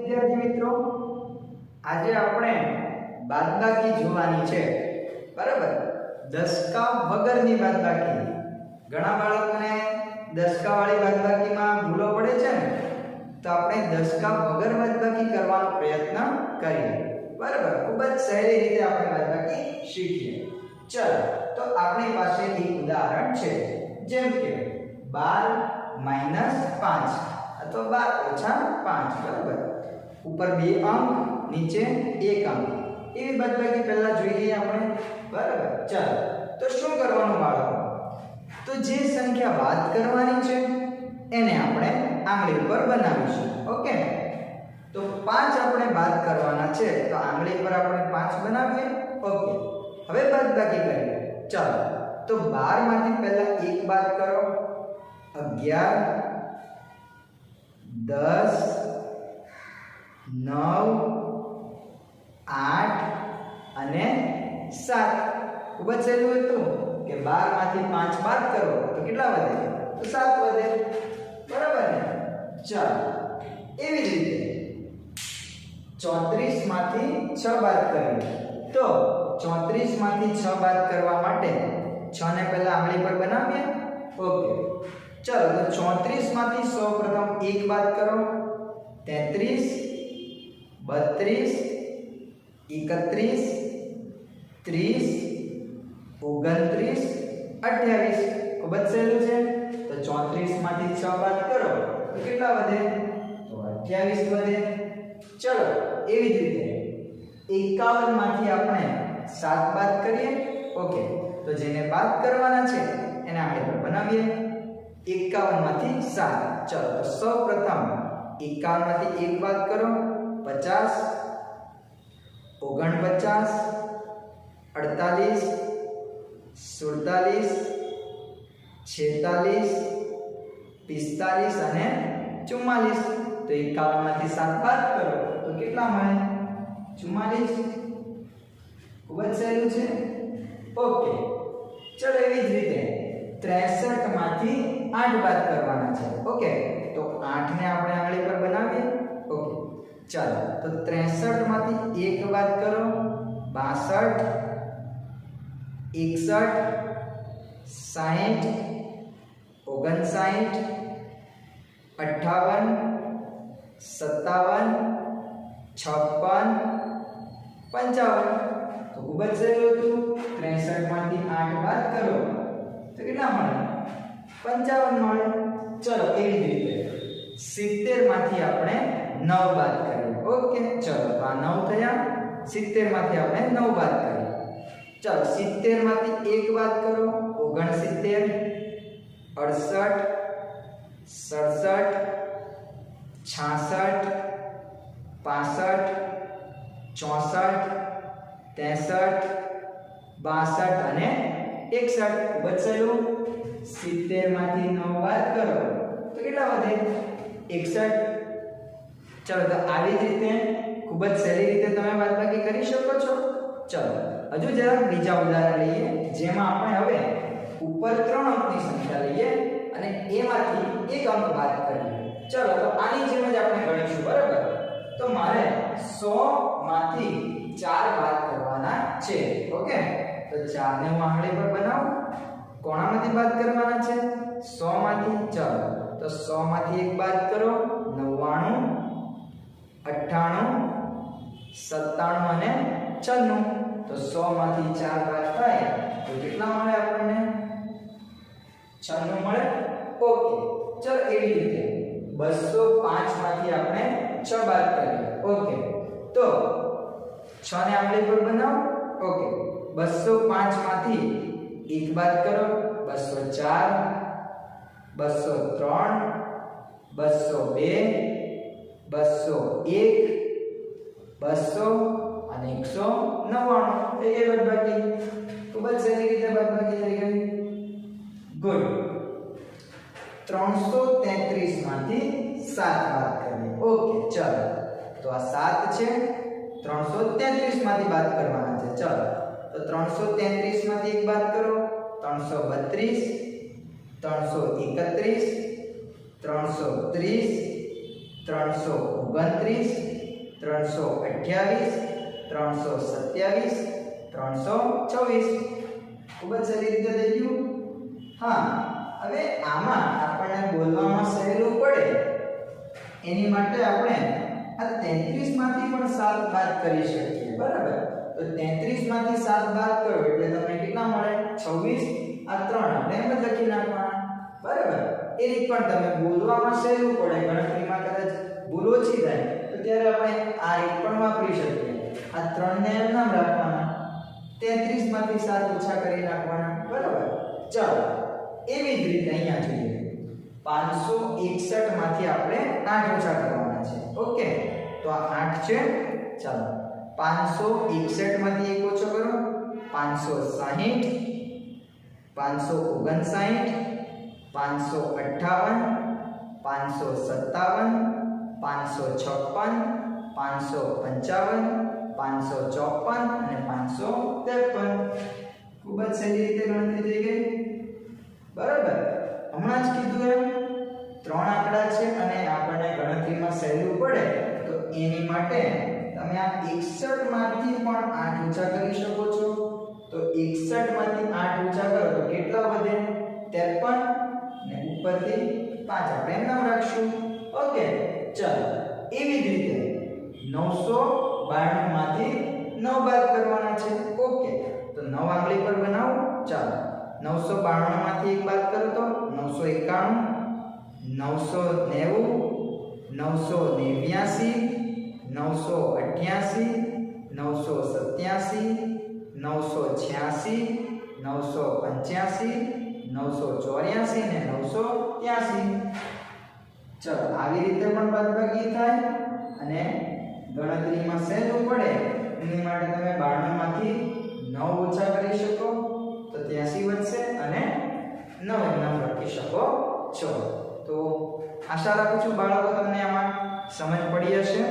વિદ્યાર્થી મિત્રો, આજે આપણે બાદબાકી જોવાની છે. બરાબર, દશકા વગરની બાદબાકી. ઘણા બાળકોને દશકા વાળી બાદબાકીમાં ભૂલો પડે છે ને, તો આપણે દશકા વગર બાદબાકી કરવાનો પ્રયત્ન કરીએ. બરાબર, ખૂબ જ સહેલી રીતે આપણે બાદબાકી શીખીએ. ચલો, તો આપણી પાસે એક ઉદાહરણ છે, જેમ કે 12 - 5 અથવા 12 - 5. બરાબર, ઉપર 2 અંક, નીચે 1 અંક. એવી બાદબાકી પહેલા જોઈ લઈએ આપણે. બરાબર, ચાલો તો શું કરવાનું બાળકો? તો જે સંખ્યા બાદ કરવાની છે એને આપણે આંગળી પર બનાવીશું. ઓકે, તો 5 આપણે બાદ કરવાના છે, તો આંગળી પર આપણે 5 બનાવીએ. ઓકે, હવે બાદબાકી કરીએ. ચાલો, તો 12 માંથી પહેલા 1 બાદ કરો. 11 10 9 8 અને 7. ખૂબ જ સહેલું હતું કે 12 માંથી 5 બાદ કરો તો કેટલા વધે? તો 7 વધે. બરાબર ને? ચાલો, એવી જ રીતે 34 માંથી 6 બાદ કરીએ. તો 34 માંથી 6 બાદ કરવા માટે 6 ને પહેલા આંગળી પર બનાવીએ. ઓકે, ચાલો, તો 34 માંથી સૌપ્રથમ 1 બાદ કરો. 33 32 31 30 29 28. ખૂબ જ સહેલું છે. તો 34 માંથી 6 બાદ કરો તો કેટલા વધે? તો 28 વધે. ચલો, એવી જ રીતે 51 માંથી આપણે 7 બાદ કરીએ. ઓકે, તો જેને બાદ કરવાના છે એને આપણે પર બનાવીએ. 51 માંથી 7. ચલો, તો સૌપ્રથમ 51 માંથી 1 બાદ કરો. 50 49 48 47 46 45 અને 44. તો 51 માંથી 7 બાદ કરો તો કેટલા મળે? 44. ખૂબ જ સહેલું છે. ઓકે, ચલો, એવી જ રીતે 63 માંથી 8 બાદ કરવાના છે. ઓકે, તો 8 ને આપણે આંગળી પર બનાવીએ. ઓકે, ચાલો, તો 63 માંથી 1 બાદ કરો. 62 61 60 59 58 57 56 55. તો ખૂબ જ સહેલું હતું. 63 માંથી 8 બાદ કરો તો કેટલા મળે? 55 મળે. ચલો, એવી જ રીતે 70 માંથી આપણે 9 બાદ કરીએ. ઓકે, ચલો, તો આ 9 થયા. 70 માંથી આપણે 9 બાદ કરીએ. ચલો, 70 માંથી 1 બાદ કરો. 69 68 67 66 65 64 63 62 અને 61. ખૂબ જ સહેલું. 70 માંથી 9 બાદ કરો તો કેટલા વધે? 61. ચલો, તો આવી જ રીતે ખૂબ જ સહેલી રીતે તમે બાદબાકી કરી શકો છો. ચલો, હજુ જરાક બીજા ઉદાહરણ લઈએ, જેમાં આપણે હવે ઉપર 3 અંકની સંખ્યા લઈએ અને એમાંથી 1 અંક બાદ કરીએ. ચલો, તો આની જેમ જ આપણે ગણીશું. બરાબર, તો મારે 100 માંથી 4 બાદ કરવાના છે. ઓકે, તો 4 ને હું આંગળી પર બનાવું. કોણામાંથી બાદ કરવાના છે? 100 માંથી. ચલો, તો 100 માંથી 1 બાદ કરો. 99 98 97 અને 96. તો 100 માંથી 4 બાદ થાય તો કેટલા મળે આપણને? 96 મળે. ઓકે, ચલો, એવી રીતે 205 માંથી આપણે 6 બાદ કરીએ. ઓકે, તો 6 ને આંગળી પર બનાવો. ઓકે, 205 માંથી 1 બાદ કરો. 204 203 202 201 200 અને 199. એ બાદબાકી ખૂબ જ સહેલી રીતે બાદબાકી થઈ ગઈ. ગુડ. 333 માંથી 7 બાદ કરીએ. ઓકે, ચલો, તો આ 7 છે. 333 માંથી બાદ કરવાના છે. ચલો, તો 333 માંથી 1 બાદ કરો. 332 331 330 329 328, 327, 324. ખૂબ જ સારી રીતે થઈ ગયું. હા, હવે આમાં આપણને બોલવામાં સહેલું પડે એની માટે આપણે આ 33 માંથી પણ 7 બાદ કરી શકીએ. બરાબર? તો 33 માંથી 7 બાદ કરો એટલે તમને કેટલા મળે? 26. આ 3 આપણે એમ જ લખી નાખવાના. બરાબર? એ રીત પણ તમે બોલવામાં સહેલું પડે, ગણતરીમાં કદાચ ભૂલ ઓછી થાય તો ત્યારે આપણે આ રીત પણ વાપરી શકીએ. આ 3 ને એમ નામ રાખવાના, 33 માંથી 7 ઓછા કરી નાખવાના. બરાબર? ચાલો એવી જ રીતે અહીંયા જોઈએ. 561 માંથી આપણે 8 ઓછા કરવાના છે. ઓકે, તો આ 8 છે. ચાલો 561 માંથી 1 ઓછો કરો, 560, 559, 558, 557, 556, 555, 554 અને 553. ખૂબ જ સારી રીતે ગણતરી થઈ ગઈ. બરાબર? હમણાં જ કીધું એમ 3 આંકડા છે અને આપણને ગણતરીમાં સહેલું પડે તો એની માટે તમે આ 61 માંથી પણ 8 ઓછા કરી શકો છો. તો 61 માંથી 8 ઓછા કરો તો કેટલા વધે? 53 ને ઉપરથી 5 આપણે એમ નામ રાખશું. ઓકે, ચાલો એવી જ રીતે 992 માંથી 9 બાદ કરવાના છે. ઓકે, તો 9 આંગળી પર બનાવો. ચાલો 992 માંથી 1 બાદ કરો તો 991, 990, 989, 988, 987, 986, 985, 984 ને 983. ચલો આવી રીતે પણ બાદબાકી થાય અને ગણતરીમાં સહેલું પડે એની માટે તમે 92 માંથી 9 ઓછા કરી શકો તો 83 વધશે અને 9 એમ નામ લખી શકો છો. તો આશા રાખું છું બાળકો તમને આમાં સમજ પડી હશે.